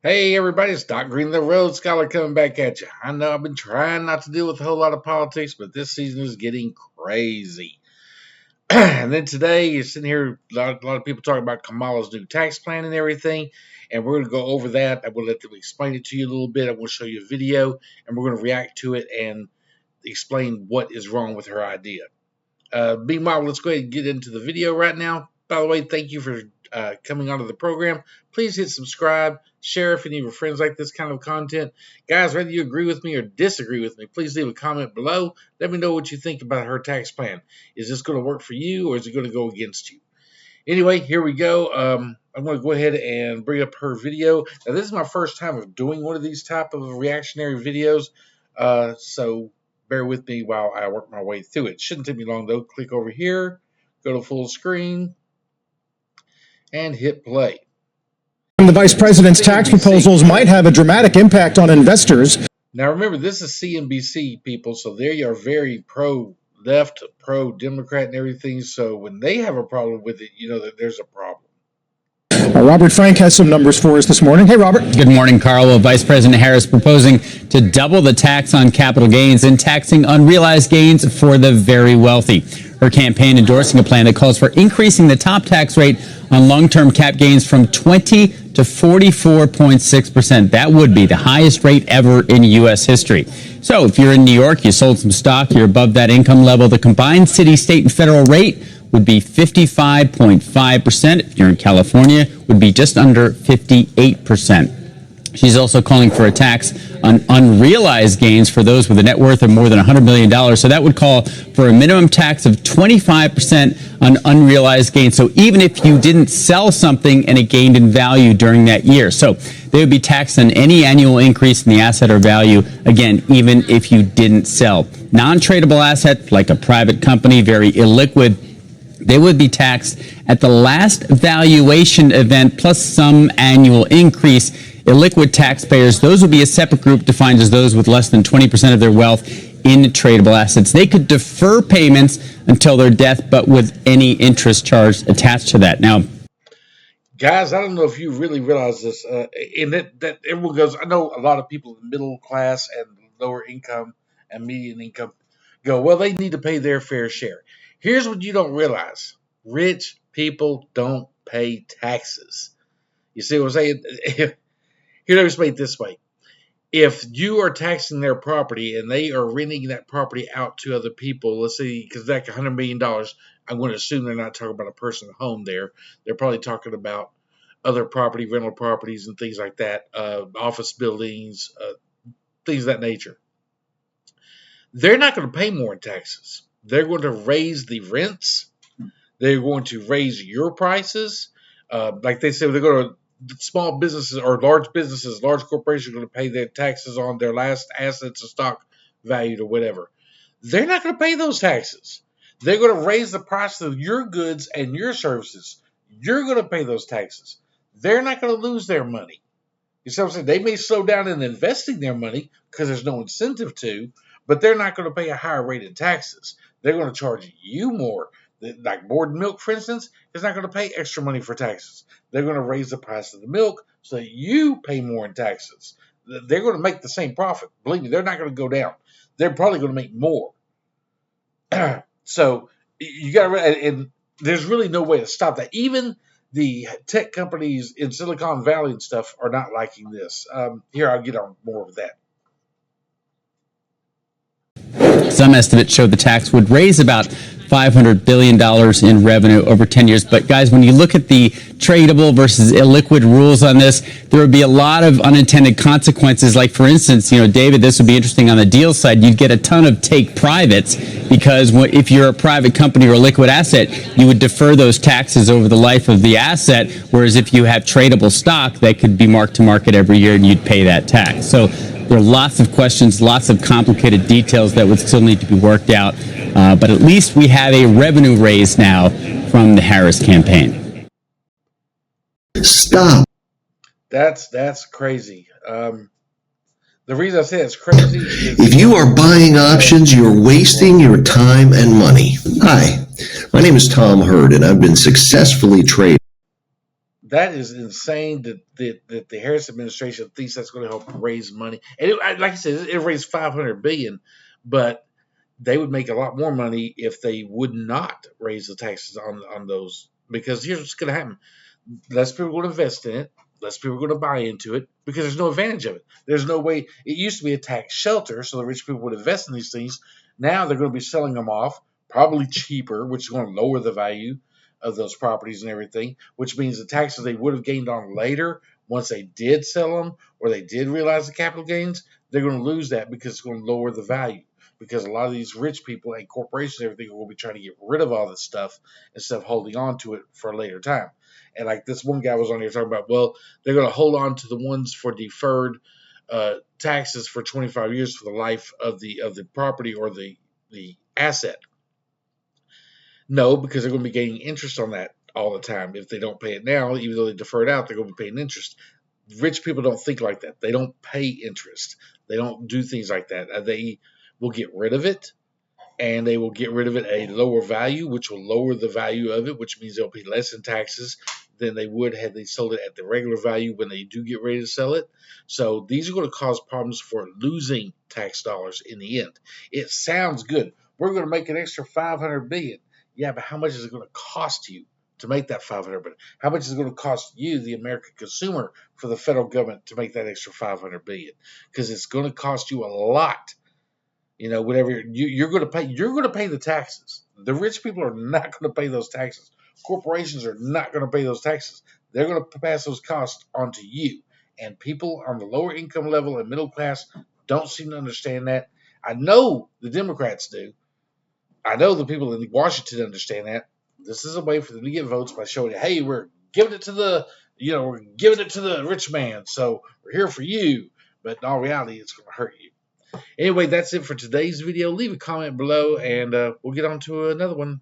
Hey everybody, it's Doc Green, the Road Scholar, coming back at you. I know I've been trying not to deal with a whole lot of politics, but this season is getting crazy. And then today, you're sitting here, a lot of people talking about Kamala's new tax plan and everything, and we're going to go over that. I will let them explain it to you a little bit. I will show you a video, and we're going to react to it and explain what is wrong with her idea. Meanwhile, let's go ahead and get into the video right now. By the way, thank you for coming onto the program. Please hit subscribe, share if any of your friends like this kind of content. Guys, whether you agree with me or disagree with me, please leave a comment below. Let me know what you think about her tax plan. Is this going to work for you, or is it going to go against you? Anyway, here we go. I'm going to go ahead and bring up her video. Now, this is my first time of doing one of these type of reactionary videos, so bear with me while I work my way through it. Shouldn't take me long, though. Click over here, go to full screen, and hit play. The vice president's tax proposals might have a dramatic impact on investors. Now, remember, this is CNBC, people, so they are very pro-left, pro-Democrat and everything, so when they have a problem with it, you know that there's a problem. Robert Frank has some numbers for us this morning. Hey, Robert. Good morning, Carl. Well, Vice President Harris proposing to double the tax on capital gains and taxing unrealized gains for the very wealthy. Her campaign endorsing a plan that calls for increasing the top tax rate on long-term cap gains from 20 to 44.6%. That would be the highest rate ever in U.S. history. So if you're in New York, you sold some stock, you're above that income level, the combined city, state, and federal rate would be 55.5%. If you're in California, would be just under 58%. She's also calling for a tax on unrealized gains for those with a net worth of more than $100 million. So that would call for a minimum tax of 25% on unrealized gains. So even if you didn't sell something and it gained in value during that year. So they would be taxed on any annual increase in the asset or value, again, even if you didn't sell. Non-tradable assets, like a private company, very illiquid, they would be taxed at the last valuation event plus some annual increase. Illiquid taxpayers, those would be a separate group defined as those with less than 20% of their wealth in tradable assets. They could defer payments until their death, but with any interest charged attached to that. Now, guys, I don't know if you really realize this, and that everyone goes, I know a lot of people in the middle class and lower income and median income go, well, they need to pay their fair share. Here's what you don't realize. Rich people don't pay taxes. You see what I'm saying? Here, let me explain it this way. If you are taxing their property and they are renting that property out to other people, let's say, because that's $100 million, I'm going to assume they're not talking about a personal home there. They're probably talking about other property, rental properties and things like that, office buildings, things of that nature. They're not going to pay more in taxes. They're going to raise the rents. They're going to raise your prices. Like they said, they're going to small businesses or large businesses, large corporations are going to pay their taxes on their last assets or stock valued or whatever. They're not going to pay those taxes. They're going to raise the price of your goods and your services. You're going to pay those taxes. They're not going to lose their money. You see what I'm saying? They may slow down in investing their money because there's no incentive to, but they're not going to pay a higher rate in taxes. They're going to charge you more. Like board milk, for instance, is not going to pay extra money for taxes. They're going to raise the price of the milk so that you pay more in taxes. They're going to make the same profit. Believe me, they're not going to go down. They're probably going to make more. So you got to, and there's really no way to stop that. Even the tech companies in Silicon Valley and stuff are not liking this. Here, I'll get on more of that. some estimates show the tax would raise about $500 billion in revenue over 10 years. But guys, when you look at the tradable versus illiquid rules on this, there would be a lot of unintended consequences. Like, for instance, David, this would be interesting on the deal side. You'd get a ton of take privates because if you're a private company or a liquid asset, you would defer those taxes over the life of the asset. Whereas if you have tradable stock, that could be marked to market every year and you'd pay that tax. So there are lots of questions, lots of complicated details that would still need to be worked out. But at least we have a revenue raise now from the Harris campaign. Stop. That's crazy. The reason I say it's crazy is if you are buying options, you're wasting your time and money. Hi, my name is Tom Hurd, and I've been successfully trading. That is insane that the Harris administration thinks that's going to help raise money. And like I said, it raised $500 billion, but they would make a lot more money if they would not raise the taxes on those. Because here's what's going to happen: less people are going to invest in it, less people are going to buy into it because there's no advantage of it. There's no way. It used to be a tax shelter, so the rich people would invest in these things. Now they're going to be selling them off, probably cheaper, which is going to lower the value of those properties and everything, which means the taxes they would have gained on later, once they did sell them or they did realize the capital gains, they're going to lose that because it's going to lower the value. Because a lot of these rich people and corporations and everything will be trying to get rid of all this stuff instead of holding on to it for a later time. And like this one guy was on here talking about, well, they're going to hold on to the ones for deferred taxes for 25 years for the life of the property or the asset. No, because they're going to be getting interest on that all the time. If they don't pay it now, even though they defer it out, they're going to be paying interest. Rich people don't think like that. They don't pay interest. They don't do things like that. They will get rid of it, and they will get rid of it at a lower value, which will lower the value of it, which means they'll pay less in taxes than they would had they sold it at the regular value when they do get ready to sell it. So these are going to cause problems for losing tax dollars in the end. It sounds good. We're going to make an extra $500 billion. Yeah, but how much is it going to cost you to make that $500 billion? How much is it going to cost you, the American consumer, for the federal government to make that extra $500 billion? Because it's going to cost you a lot. You know, whatever you're going to pay the taxes. The rich people are not going to pay those taxes. Corporations are not going to pay those taxes. They're going to pass those costs on to you. And people on the lower income level and middle class don't seem to understand that. I know the Democrats do. I know the people in Washington understand that. This is a way for them to get votes by showing, hey, we're giving it to we're giving it to the rich man. So we're here for you. But in all reality, it's going to hurt you. Anyway, that's it for today's video. Leave a comment below, and we'll get on to another one.